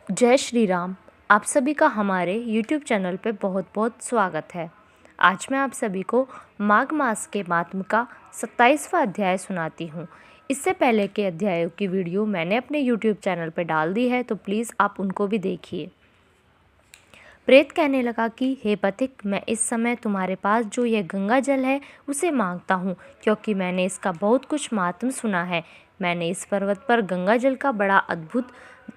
जय श्री राम। आप सभी का हमारे YouTube चैनल पे बहुत बहुत स्वागत है। आज मैं आप सभी को माघ मास के मातम का 27वां अध्याय सुनाती हूँ। इससे पहले के अध्यायों की वीडियो मैंने अपने YouTube चैनल पे डाल दी है, तो प्लीज़ आप उनको भी देखिए। प्रेत कहने लगा कि हे पथिक, मैं इस समय तुम्हारे पास जो यह गंगा जल है उसे मांगता हूँ, क्योंकि मैंने इसका बहुत कुछ मातम सुना है। मैंने इस पर्वत पर गंगा जल का बड़ा अद्भुत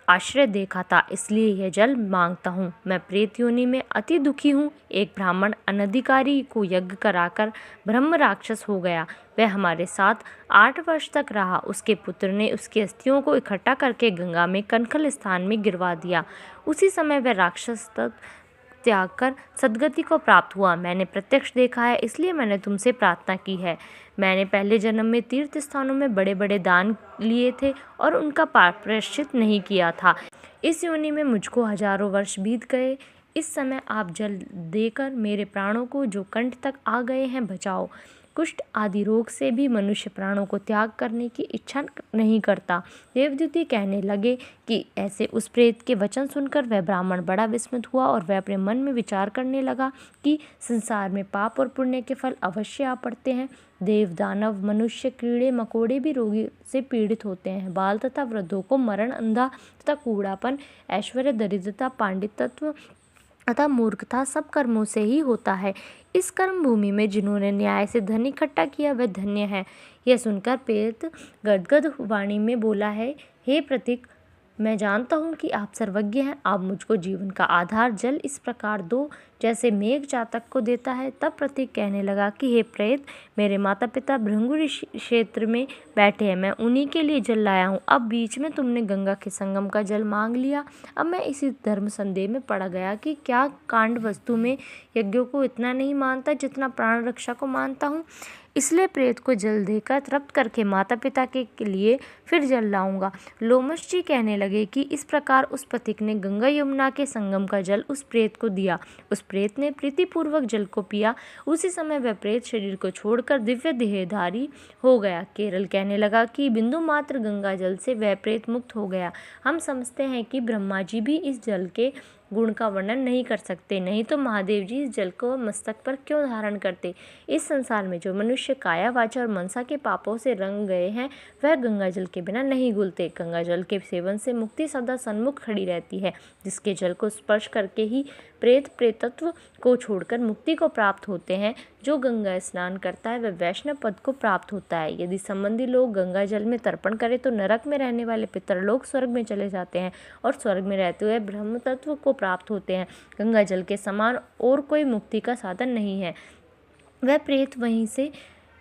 आश्रय देखा था, इसलिए यह जल मांगता हूँ। मैं प्रेत योनि में अति दुखी हूँ। एक ब्राह्मण अनधिकारी को यज्ञ कराकर ब्रह्म राक्षस हो गया। वह हमारे साथ 8 वर्ष तक रहा। उसके पुत्र ने उसकी अस्थियों को इकट्ठा करके गंगा में कनखल स्थान में गिरवा दिया। उसी समय वह राक्षस तक त्याग कर सद्गति को प्राप्त हुआ। मैंने प्रत्यक्ष देखा है, इसलिए मैंने तुमसे प्रार्थना की है। मैंने पहले जन्म में तीर्थ स्थानों में बड़े बड़े दान लिए थे और उनका प्रायश्चित नहीं किया था। इस योनि में मुझको हजारों वर्ष बीत गए। इस समय आप जल देकर मेरे प्राणों को, जो कंठ तक आ गए हैं, बचाओ। कुष्ठ आदि रोग से भी मनुष्य प्राणों को त्याग करने की इच्छा नहीं करता। देवदूती कहने लगे कि ऐसे उस प्रेत के वचन सुनकर वह ब्राह्मण बड़ा विस्मित हुआ और वह अपने मन में विचार करने लगा कि संसार में पाप और पुण्य के फल अवश्य आ पड़ते हैं। देव, दानव, मनुष्य, कीड़े मकोड़े भी रोगी से पीड़ित होते हैं। बाल तथा वृद्धों को मरण, अंधा तथा कूड़ापन, ऐश्वर्य, दरिद्रता, पांडित्यत्व तथा मूर्खता सब कर्मों से ही होता है। इस कर्म भूमि में जिन्होंने न्याय से धन इकट्ठा किया वह धन्य है। यह सुनकर प्रेत गदगद वाणी में बोला है, हे प्रतीक, मैं जानता हूँ कि आप सर्वज्ञ हैं। आप मुझको जीवन का आधार जल इस प्रकार दो जैसे मेघ चातक को देता है। तब प्रतीक कहने लगा कि हे प्रेत, मेरे माता पिता भृंगु क्षेत्र में बैठे हैं, मैं उन्हीं के लिए जल लाया हूँ। अब बीच में तुमने गंगा के संगम का जल मांग लिया। अब मैं इसी धर्म संदेह में पड़ गया कि क्या कांड वस्तु में यज्ञों को इतना नहीं मानता जितना प्राण रक्षा को मानता हूँ। इसलिए प्रेत को जल देकर तृप्त करके माता पिता के लिए फिर जल लाऊंगा। लोमश जी कहने लगे कि इस प्रकार उस पथिक ने गंगा यमुना के संगम का जल उस प्रेत को दिया। उस प्रेत ने प्रीतिपूर्वक जल को पिया। उसी समय वह प्रेत शरीर को छोड़कर दिव्य देहधारी हो गया। केरल कहने लगा कि बिंदु मात्र गंगा जल से वह प्रेत मुक्त हो गया। हम समझते हैं कि ब्रह्मा जी भी इस जल के गुण का वर्णन नहीं कर सकते, नहीं तो महादेव जी इस जल को मस्तक पर क्यों धारण करते। इस संसार में जो मनुष्य काया, वाचा और मनसा के पापों से रंग गए हैं वह गंगा जल के बिना नहीं घुलते। गंगा जल के सेवन से मुक्ति सदा सन्मुख खड़ी रहती है। जिसके जल को स्पर्श करके ही प्रेत प्रेतत्व को छोड़कर मुक्ति को प्राप्त होते हैं, जो गंगा स्नान करता है वह वैष्णव पद को प्राप्त होता है। यदि संबंधी लोग गंगा जल में तर्पण करें तो नरक में रहने वाले पितर लोग स्वर्ग में चले जाते हैं और स्वर्ग में रहते हुए ब्रह्म तत्व को प्राप्त होते हैं। गंगा जल के समान और कोई मुक्ति का साधन नहीं है। वह प्रेत वहीं से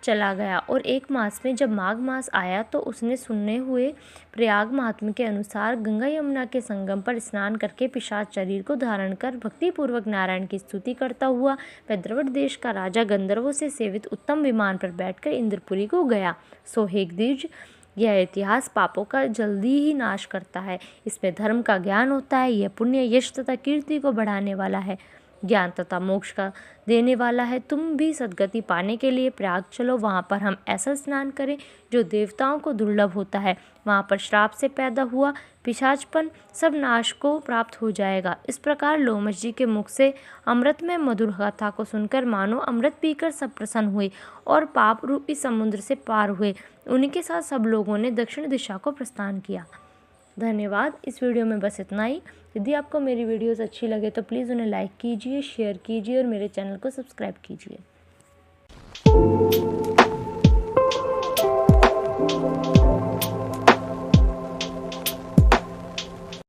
चला गया और 1 मास में जब माघ मास आया तो उसने सुने हुए प्रयाग महात्म्य के अनुसार गंगा यमुना के संगम पर स्नान करके पिशाच शरीर को धारण कर भक्तिपूर्वक नारायण की स्तुति करता हुआ वह द्रविड़ देश का राजा गंधर्वों से सेवित उत्तम विमान पर बैठकर इंद्रपुरी को गया। सो हे द्विज, यह इतिहास पापों का जल्दी ही नाश करता है। इसमें धर्म का ज्ञान होता है। यह पुण्य, यश तथा कीर्ति को बढ़ाने वाला है, ज्ञान तथा मोक्ष का देने वाला है। तुम भी सद्गति पाने के लिए प्रयाग चलो। वहाँ पर हम ऐसा स्नान करें जो देवताओं को दुर्लभ होता है। वहाँ पर श्राप से पैदा हुआ पिशाचपन सब नाश को प्राप्त हो जाएगा। इस प्रकार लोमश जी के मुख से अमृत में मधुर कथा को सुनकर मानो अमृत पीकर सब प्रसन्न हुए और पाप रूपी समुद्र से पार हुए। उन्हीं के साथ सब लोगों ने दक्षिण दिशा को प्रस्थान किया। धन्यवाद। इस वीडियो में बस इतना ही। यदि आपको मेरी वीडियोस अच्छी लगे तो प्लीज़ उन्हें लाइक कीजिए, शेयर कीजिए और मेरे चैनल को सब्सक्राइब कीजिए।